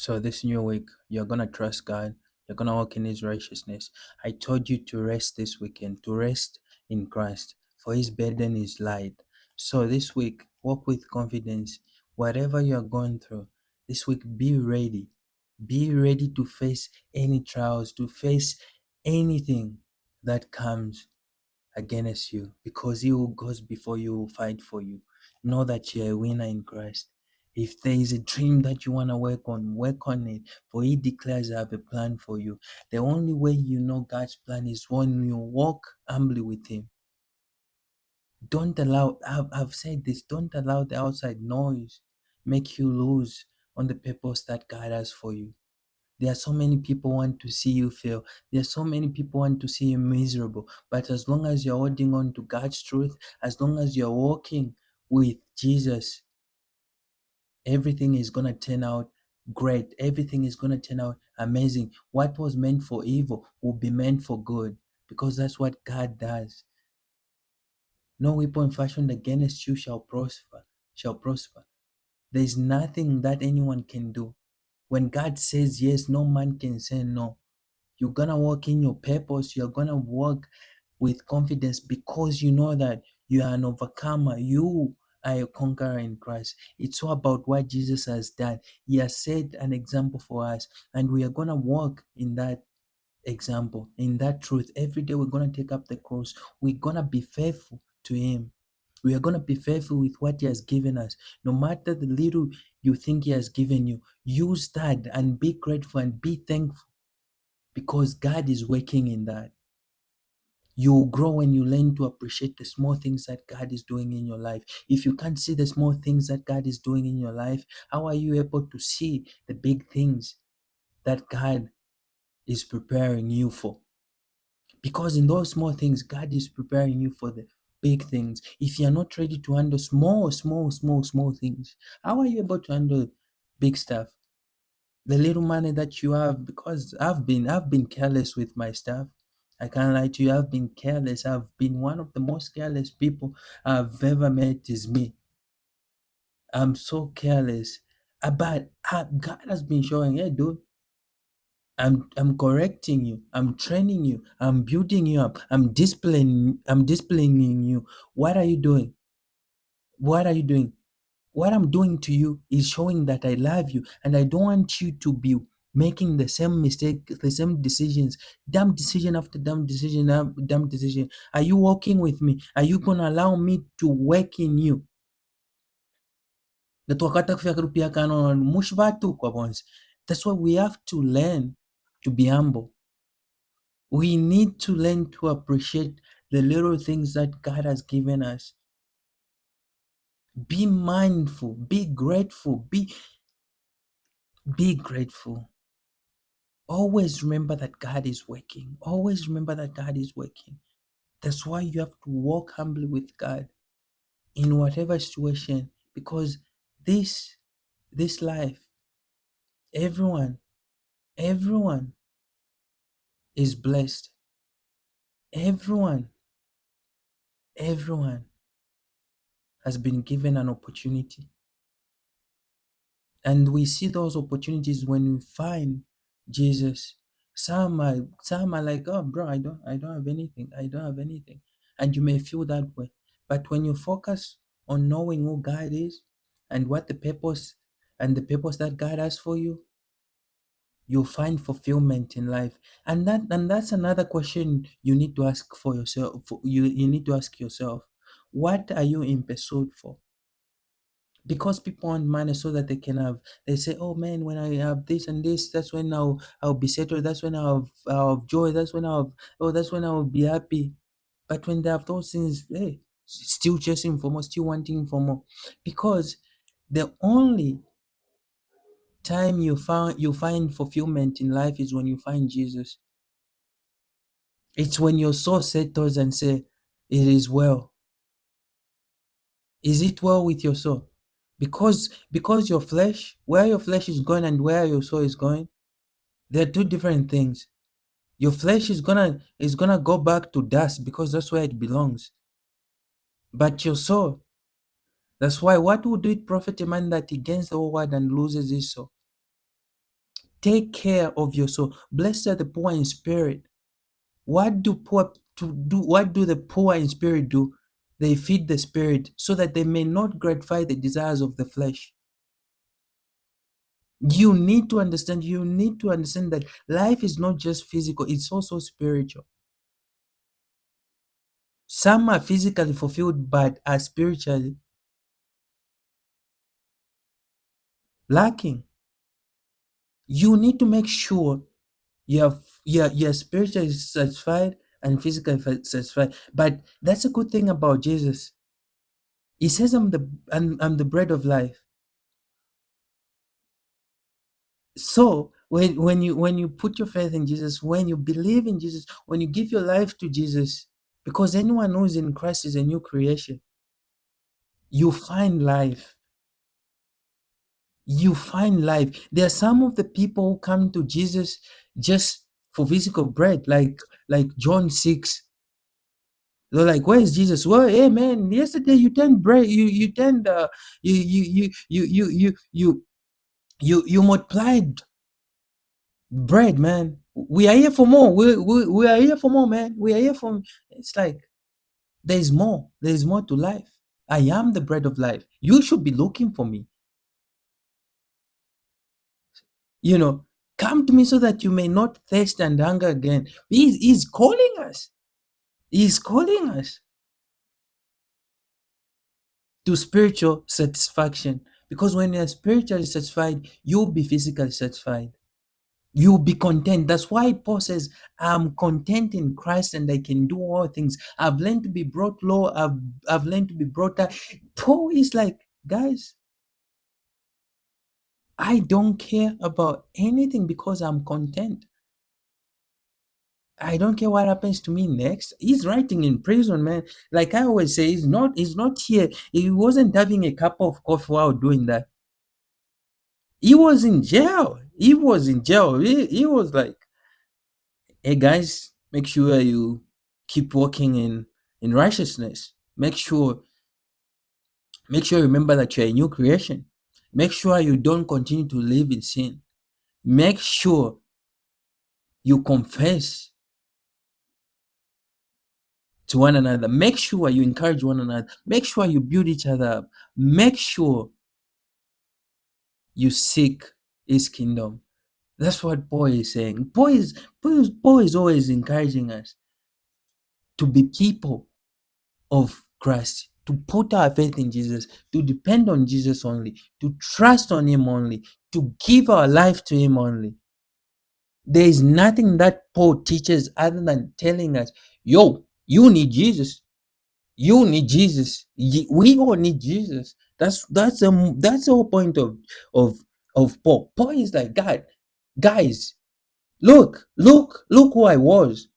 So this new week, you're gonna trust God. You're gonna walk in His righteousness. I told you to rest this weekend, to rest in Christ, for His burden is light. So this week, walk with confidence. Whatever you're going through, this week, be ready. Be ready to face any trials, to face anything that comes against you, because He who goes before you will fight for you. Know that you're a winner in Christ. If there is a dream that you want to work on it, for He declares I have a plan for you. The only way you know God's plan is when you walk humbly with Him. Don't allow, I've said this, don't allow the outside noise make you lose on the purpose that God has for you. There are so many people want to see you fail. There are so many people want to see you miserable. But as long as you're holding on to God's truth, as long as you're walking with Jesus, everything is going to turn out great. Everything is going to turn out amazing. What was meant for evil will be meant for good, because that's what God does. No weapon fashioned against you shall prosper. There is nothing that anyone can do. When God says yes, no man can say no. You're gonna walk in your purpose. You're gonna walk with confidence, because you know that you are an overcomer. You are a conqueror in Christ. It's all about what Jesus has done. He has set an example for us, and we are gonna walk in that example, in that truth. Every day we're gonna take up the cross. We're gonna be faithful to Him. We are gonna be faithful with what He has given us. No matter the little you think He has given you, use that and be grateful and be thankful, because God is working in that. You grow when you learn to appreciate the small things that God is doing in your life. If you can't see the small things that God is doing in your life, how are you able to see the big things that God is preparing you for? Because in those small things, God is preparing you for the big things. If you're not ready to handle small things, how are you able to handle big stuff? The little money that you have, because I've been careless with my stuff. I can't lie to you, I've been careless. I've been one of the most careless people I've ever met is me. I'm so careless. But God has been showing, hey dude, I'm correcting you, I'm training you, I'm building you up, I'm disciplining you. What are you doing? What are you doing? What I'm doing to you is showing that I love you, and I don't want you to be making the same mistake, the same decisions, dumb decision after dumb decision, dumb decision. Are you walking with me? Are you gonna allow me to work in you? That's why we have to learn to be humble. We need to learn to appreciate the little things that God has given us. Be mindful, be grateful, be grateful. Always remember that God is working. Always remember that God is working. That's why you have to walk humbly with God in whatever situation, because this life, everyone, everyone is blessed. Everyone, everyone has been given an opportunity. And we see those opportunities when we find Jesus. Some are like, oh bro, I don't have anything. I don't have anything. And you may feel that way. But when you focus on knowing who God is and what the purpose that God has for you, you'll find fulfillment in life. And that's another question you need to ask for yourself. You need to ask yourself, what are you in pursuit for? Because people want money so that they say, oh man, when I have this and this, that's when I'll be settled, that's when I'll have joy, that's when I'll be happy. But when they have those things, hey, still chasing for more, still wanting for more. Because the only time you find fulfillment in life is when you find Jesus. It's when your soul settles and say, it is well. Is it well with your soul? Because your flesh, where your flesh is going and where your soul is going, they're two different things. Your flesh is gonna go back to dust, because that's where it belongs. But your soul, that's why, what would it profit a man that he gains the whole world and loses his soul? Take care of your soul. Blessed are the poor in spirit. What do the poor in spirit do? They feed the spirit so that they may not gratify the desires of the flesh. You need to understand that life is not just physical, it's also spiritual. Some are physically fulfilled but are spiritually lacking. You need to make sure you're spiritually satisfied and physically satisfied. But that's a good thing about Jesus. He says, I'm the bread of life. So when you put your faith in Jesus, when you believe in Jesus, when you give your life to Jesus, because anyone who's in Christ is a new creation, you find life. You find life. There are some of the people who come to Jesus just for physical bread, like John 6. They're like, where is Jesus? Well, hey man, yesterday you turned bread, you turned you multiplied bread, man. We are here for more. We are here for more, man. We are here for. It's like there's more. There's more to life. I am the bread of life. You should be looking for me. You know, come to me so that you may not thirst and hunger again. He's calling us. He's calling us to spiritual satisfaction. Because when you're spiritually satisfied, you'll be physically satisfied. You'll be content. That's why Paul says, I'm content in Christ and I can do all things. I've learned to be brought low. I've learned to be brought up. Paul is like, guys, I don't care about anything because I'm content. I don't care what happens to me next. He's writing in prison, man. Like I always say, he's not here. He wasn't having a cup of coffee while doing that. He was in jail. He was in jail. He was like, hey guys, make sure you keep walking in righteousness. Make sure you remember that you're a new creation. Make sure you don't continue to live in sin. Make sure you confess to one another. Make sure you encourage one another. Make sure you build each other up. Make sure you seek his kingdom. That's what Paul is saying. Paul is always encouraging us to be people of Christ, to put our faith in Jesus, to depend on Jesus only, to trust on him only, to give our life to him only. There is nothing that Paul teaches other than telling us, yo, you need Jesus. You need Jesus. We all need Jesus. That's the whole point of Paul. Paul is like, God, guys, look who I was.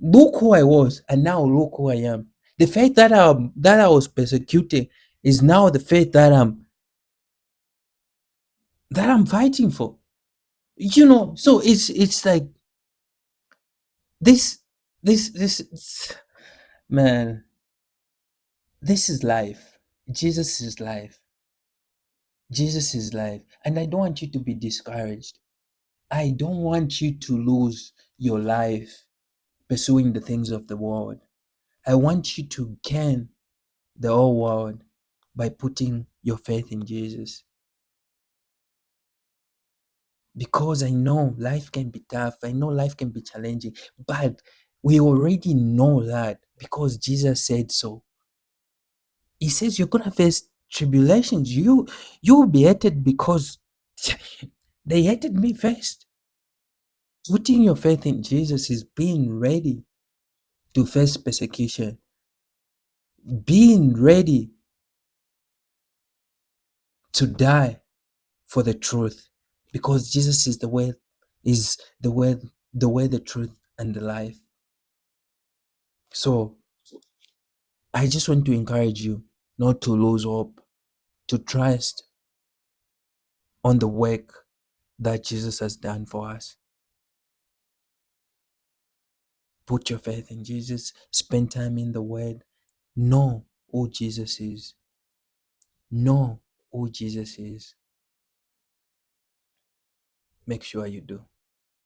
Look who I was, and now look who I am. The faith that I was persecuting is now the faith that I'm fighting for. So it's like this this man. This is life. Jesus is life. Jesus is life, and I don't want you to be discouraged. I don't want you to lose your life pursuing the things of the world. I want you to gain the whole world by putting your faith in Jesus. Because I know life can be tough, I know life can be challenging, but we already know that because Jesus said so. He says you're gonna face tribulations. You'll be hated because they hated me first. Putting your faith in Jesus is being ready to face persecution, being ready to die for the truth, because Jesus is the way, the truth, and the life. So I just want to encourage you not to lose hope, to trust on the work that Jesus has done for us. Put your faith in Jesus, spend time in the Word, know who Jesus is. Know who Jesus is. Make sure you do.